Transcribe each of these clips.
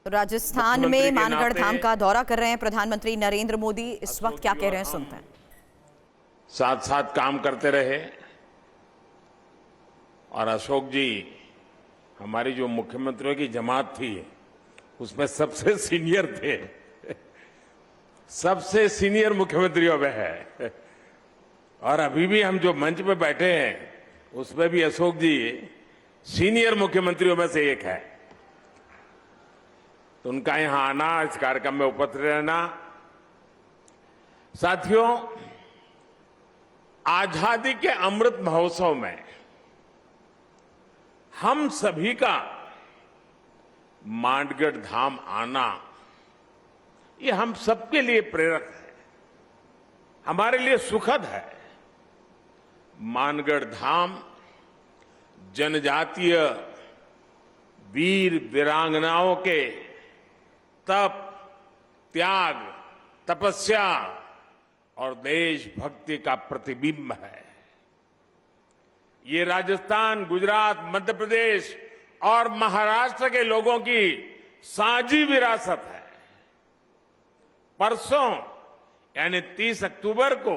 तो राजस्थान में मानगढ़ धाम का दौरा कर रहे हैं प्रधानमंत्री नरेंद्र मोदी। इस वक्त क्या कह रहे हैं सुनते हैं। साथ साथ काम करते रहे और अशोक जी हमारी जो मुख्यमंत्रियों की जमात थी उसमें सबसे सीनियर थे, सबसे सीनियर मुख्यमंत्रियों में है। और अभी भी हम जो मंच पे बैठे हैं उसमें भी अशोक जी सीनियर मुख्यमंत्रियों में से एक है। तो उनका यहां आना, इस कार्यक्रम में उपस्थित रहना, साथियों आजादी के अमृत महोत्सव में हम सभी का मानगढ़ धाम आना, ये हम सबके लिए प्रेरक है, हमारे लिए सुखद है। मानगढ़ धाम जनजातीय वीर वीरांगनाओं के तप, त्याग, तपस्या और देशभक्ति का प्रतिबिंब है। ये राजस्थान, गुजरात, मध्य प्रदेश और महाराष्ट्र के लोगों की साझी विरासत है। परसों यानी 30 अक्टूबर को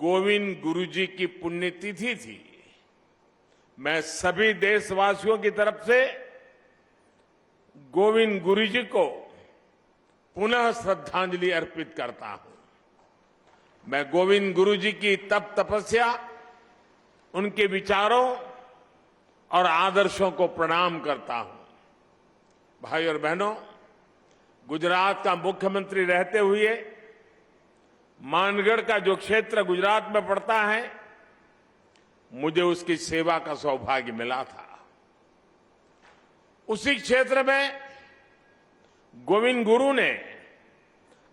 गोविंद गुरु जी की पुण्यतिथि थी। मैं सभी देशवासियों की तरफ से गोविंद गुरु जी को पुनः श्रद्धांजलि अर्पित करता हूं। मैं गोविंद गुरु जी की तप तपस्या, उनके विचारों और आदर्शों को प्रणाम करता हूं। भाई और बहनों, गुजरात का मुख्यमंत्री रहते हुए मानगढ़ का जो क्षेत्र गुजरात में पड़ता है, मुझे उसकी सेवा का सौभाग्य मिला था। उसी क्षेत्र में गोविंद गुरु ने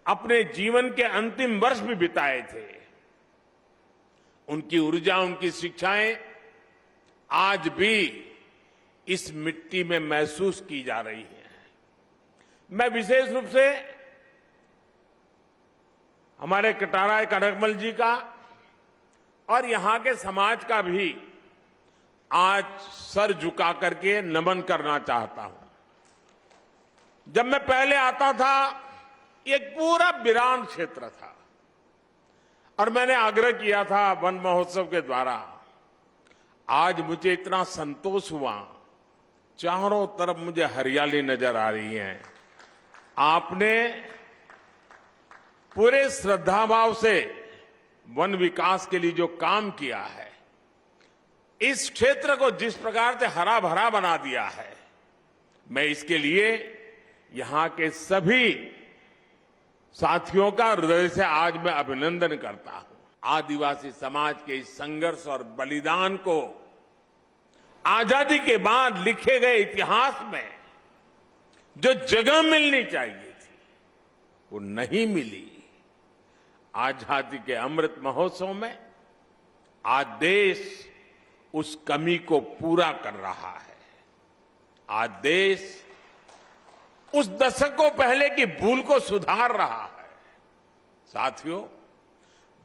अपने जीवन के अंतिम वर्ष भी बिताए थे। उनकी ऊर्जा, उनकी शिक्षाएं आज भी इस मिट्टी में महसूस की जा रही हैं। मैं विशेष रूप से हमारे कटाराय कनकमल जी का और यहां के समाज का भी आज सर झुका करके नमन करना चाहता हूं। जब मैं पहले आता था, एक पूरा वीरान क्षेत्र था और मैंने आग्रह किया था वन महोत्सव के द्वारा। आज मुझे इतना संतोष हुआ, चारों तरफ मुझे हरियाली नजर आ रही है। आपने पूरे श्रद्धाभाव से वन विकास के लिए जो काम किया है, इस क्षेत्र को जिस प्रकार से हरा भरा बना दिया है, मैं इसके लिए यहां के सभी साथियों का हृदय से आज मैं अभिनंदन करता हूं। आदिवासी समाज के इस संघर्ष और बलिदान को आजादी के बाद लिखे गए इतिहास में जो जगह मिलनी चाहिए थी, वो नहीं मिली। आजादी के अमृत महोत्सव में आज देश उस कमी को पूरा कर रहा है। आज देश उस दशकों पहले की भूल को सुधार रहा है। साथियों,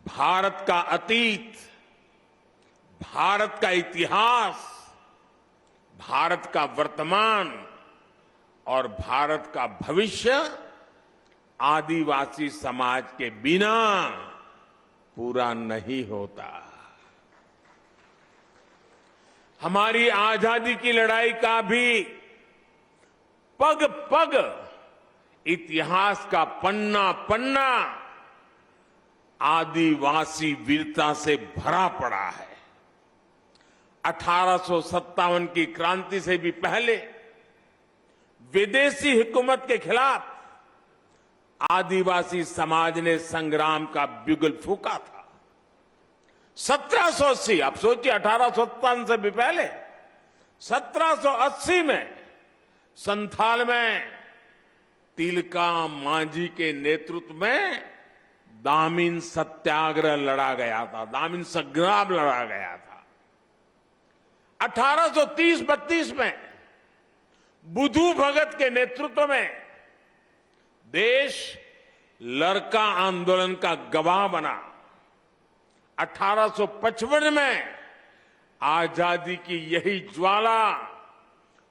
भारत का अतीत, भारत का इतिहास, भारत का वर्तमान और भारत का भविष्य आदिवासी समाज के बिना पूरा नहीं होता। हमारी आजादी की लड़ाई का भी पग पग इतिहास का पन्ना पन्ना आदिवासी वीरता से भरा पड़ा है। 1857 की क्रांति से भी पहले विदेशी हुकूमत के खिलाफ आदिवासी समाज ने संग्राम का बिगुल फूंका था। 1780, आप सोचिए 1857 से भी पहले 1780 में संथाल में तिलका मांझी के नेतृत्व में दामिन सत्याग्रह लड़ा गया था, दामिन संग्राम लड़ा गया था। 1830-32 में बुधू भगत के नेतृत्व में देश लड़का आंदोलन का गवाह बना। 1855 में आजादी की यही ज्वाला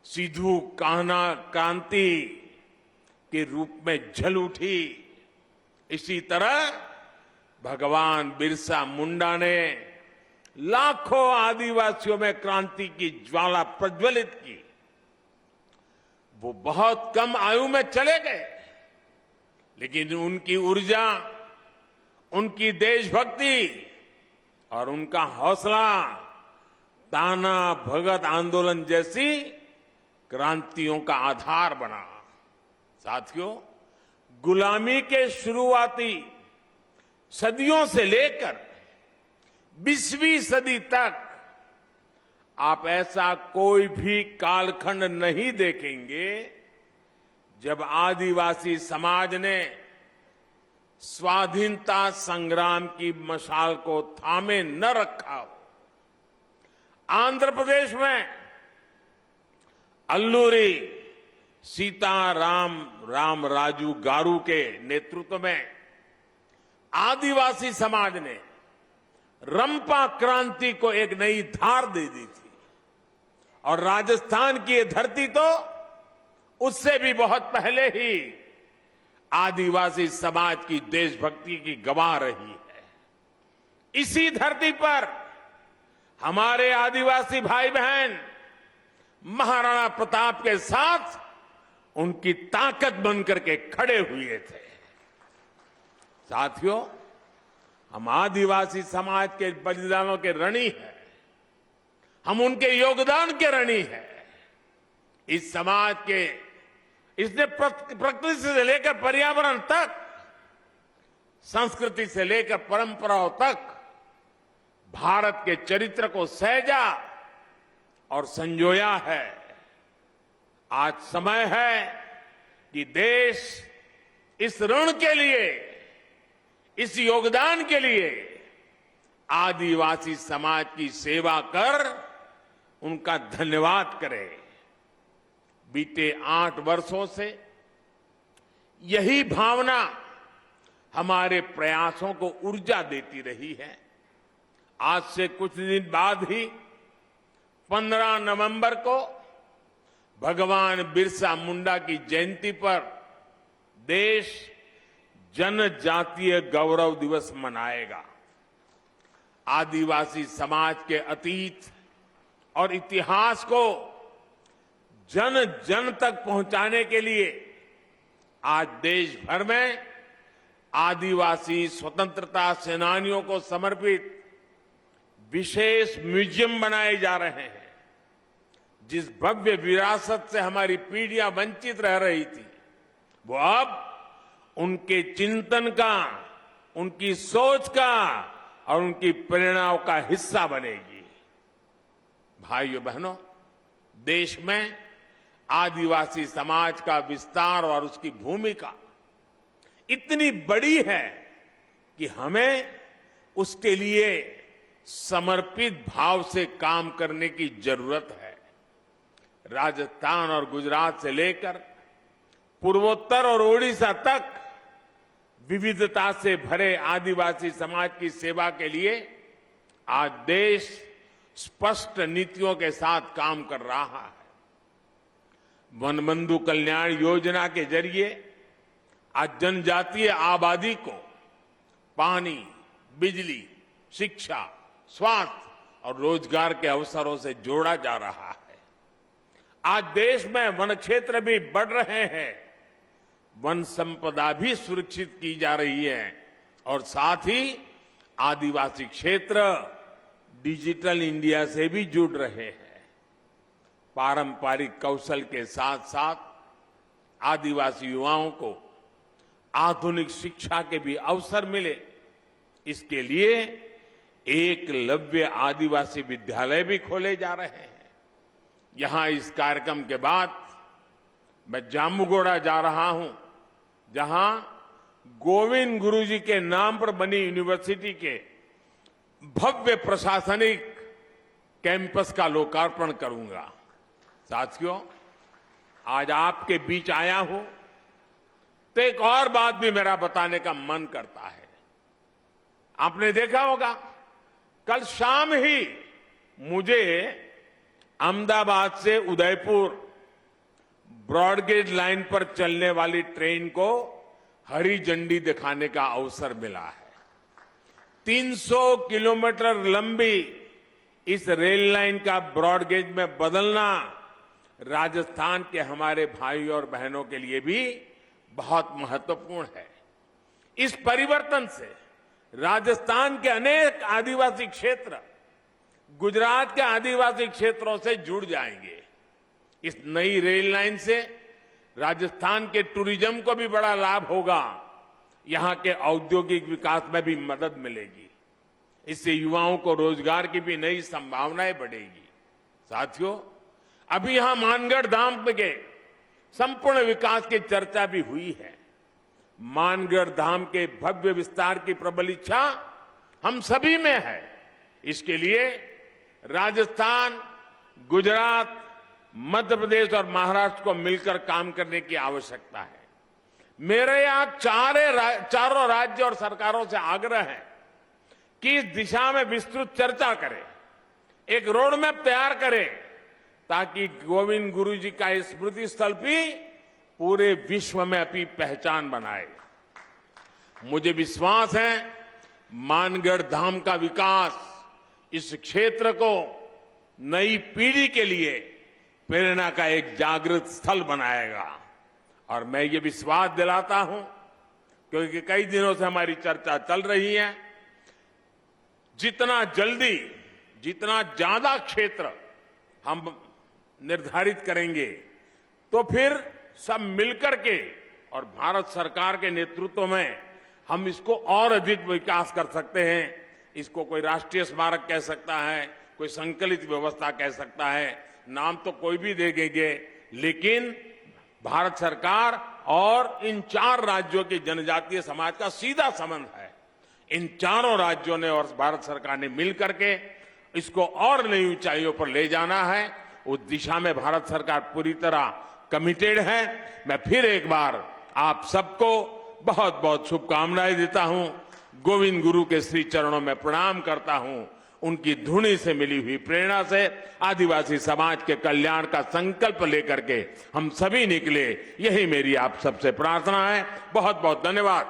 सिद्धू कान्हा क्रांति के रूप में जल उठी। इसी तरह भगवान बिरसा मुंडा ने लाखों आदिवासियों में क्रांति की ज्वाला प्रज्वलित की। वो बहुत कम आयु में चले गए, लेकिन उनकी ऊर्जा, उनकी देशभक्ति और उनका हौसला ताना भगत आंदोलन जैसी क्रांतियों का आधार बना। साथियों, गुलामी के शुरुआती सदियों से लेकर 20वीं सदी तक आप ऐसा कोई भी कालखंड नहीं देखेंगे जब आदिवासी समाज ने स्वाधीनता संग्राम की मशाल को थामे न रखा हो। आंध्र प्रदेश में अल्लूरी सीताराम राजू गारू के नेतृत्व में आदिवासी समाज ने रंपा क्रांति को एक नई धार दे दी थी, और राजस्थान की ये धरती तो उससे भी बहुत पहले ही आदिवासी समाज की देशभक्ति की गवाह रही है। इसी धरती पर हमारे आदिवासी भाई बहन महाराणा प्रताप के साथ उनकी ताकत बनकर के खड़े हुए थे। साथियों, हम आदिवासी समाज के बलिदानों के ऋणी हैं, हम उनके योगदान के ऋणी हैं। इस समाज के इसने प्रकृति से लेकर पर्यावरण तक, संस्कृति से लेकर परंपराओं तक भारत के चरित्र को सहेजा और संजोया है। आज समय है कि देश इस ऋण के लिए, इस योगदान के लिए आदिवासी समाज की सेवा कर उनका धन्यवाद करे। बीते 8 वर्षों से यही भावना हमारे प्रयासों को ऊर्जा देती रही है। आज से कुछ दिन बाद ही 15 नवंबर को भगवान बिरसा मुंडा की जयंती पर देश जनजातीय गौरव दिवस मनाएगा। आदिवासी समाज के अतीत और इतिहास को जन जन तक पहुंचाने के लिए आज देश भर में आदिवासी स्वतंत्रता सेनानियों को समर्पित विशेष म्यूजियम बनाए जा रहे हैं। जिस भव्य विरासत से हमारी पीढ़ियां वंचित रह रही थी, वो अब उनके चिंतन का, उनकी सोच का और उनकी प्रेरणाओं का हिस्सा बनेगी। भाइयों बहनों, देश में आदिवासी समाज का विस्तार और उसकी भूमिका इतनी बड़ी है कि हमें उसके लिए समर्पित भाव से काम करने की जरूरत है। राजस्थान और गुजरात से लेकर पूर्वोत्तर और ओडिशा तक विविधता से भरे आदिवासी समाज की सेवा के लिए आज देश स्पष्ट नीतियों के साथ काम कर रहा है। वनबंधु कल्याण योजना के जरिए आज जनजातीय आबादी को पानी, बिजली, शिक्षा, स्वास्थ्य और रोजगार के अवसरों से जोड़ा जा रहा है। आज देश में वन क्षेत्र भी बढ़ रहे हैं, वन संपदा भी सुरक्षित की जा रही है और साथ ही आदिवासी क्षेत्र डिजिटल इंडिया से भी जुड़ रहे हैं। पारंपरिक कौशल के साथ साथ आदिवासी युवाओं को आधुनिक शिक्षा के भी अवसर मिले, इसके लिए एकलव्य आदिवासी विद्यालय भी खोले जा रहे हैं। यहां इस कार्यक्रम के बाद मैं जामुगोड़ा जा रहा हूं, जहां गोविंद गुरुजी के नाम पर बनी यूनिवर्सिटी के भव्य प्रशासनिक कैंपस का लोकार्पण करूंगा। साथियों, आज आपके बीच आया हूं तो एक और बात भी मेरा बताने का मन करता है। आपने देखा होगा, कल शाम ही मुझे अहमदाबाद से उदयपुर ब्रॉडगेज लाइन पर चलने वाली ट्रेन को हरी झंडी दिखाने का अवसर मिला है। 300 किलोमीटर लंबी इस रेल लाइन का ब्रॉडगेज में बदलना राजस्थान के हमारे भाई और बहनों के लिए भी बहुत महत्वपूर्ण है। इस परिवर्तन से राजस्थान के अनेक आदिवासी क्षेत्र गुजरात के आदिवासी क्षेत्रों से जुड़ जाएंगे। इस नई रेल लाइन से राजस्थान के टूरिज्म को भी बड़ा लाभ होगा। यहां के औद्योगिक विकास में भी मदद मिलेगी। इससे युवाओं को रोजगार की भी नई संभावनाएं बढ़ेगी। साथियों, अभी यहां मानगढ़ धाम के संपूर्ण विकास की चर्चा भी हुई है। मानगढ़ धाम के भव्य विस्तार की प्रबल इच्छा हम सभी में है। इसके लिए राजस्थान, गुजरात, मध्य प्रदेश और महाराष्ट्र को मिलकर काम करने की आवश्यकता है। मेरे यहां चारों राज्य और सरकारों से आग्रह है कि इस दिशा में विस्तृत चर्चा करें, एक रोड मैप तैयार करें, ताकि गोविंद गुरु जी का स्मृति स्थल भी पूरे विश्व में अपनी पहचान बनाए। मुझे विश्वास है मानगढ़ धाम का विकास इस क्षेत्र को नई पीढ़ी के लिए प्रेरणा का एक जागृत स्थल बनाएगा। और मैं ये विश्वास दिलाता हूं, क्योंकि कई दिनों से हमारी चर्चा चल रही है, जितना जल्दी, जितना ज्यादा क्षेत्र हम निर्धारित करेंगे, तो फिर सब मिलकर के और भारत सरकार के नेतृत्व में हम इसको और अधिक विकास कर सकते हैं। इसको कोई राष्ट्रीय स्मारक कह सकता है, कोई संकलित व्यवस्था कह सकता है, नाम तो कोई भी दे देंगे, लेकिन भारत सरकार और इन 4 राज्यों के जनजातीय समाज का सीधा संबंध है। इन चारों राज्यों ने और भारत सरकार ने मिलकर के इसको और नई ऊंचाइयों पर ले जाना है। उस दिशा में भारत सरकार पूरी तरह कमिटेड है। मैं फिर एक बार आप सबको बहुत बहुत शुभकामनाएं देता हूं। गोविंद गुरु के श्री चरणों में प्रणाम करता हूं। उनकी धुनी से मिली हुई प्रेरणा से आदिवासी समाज के कल्याण का संकल्प लेकर के हम सभी निकले, यही मेरी आप सबसे प्रार्थना है। बहुत बहुत धन्यवाद।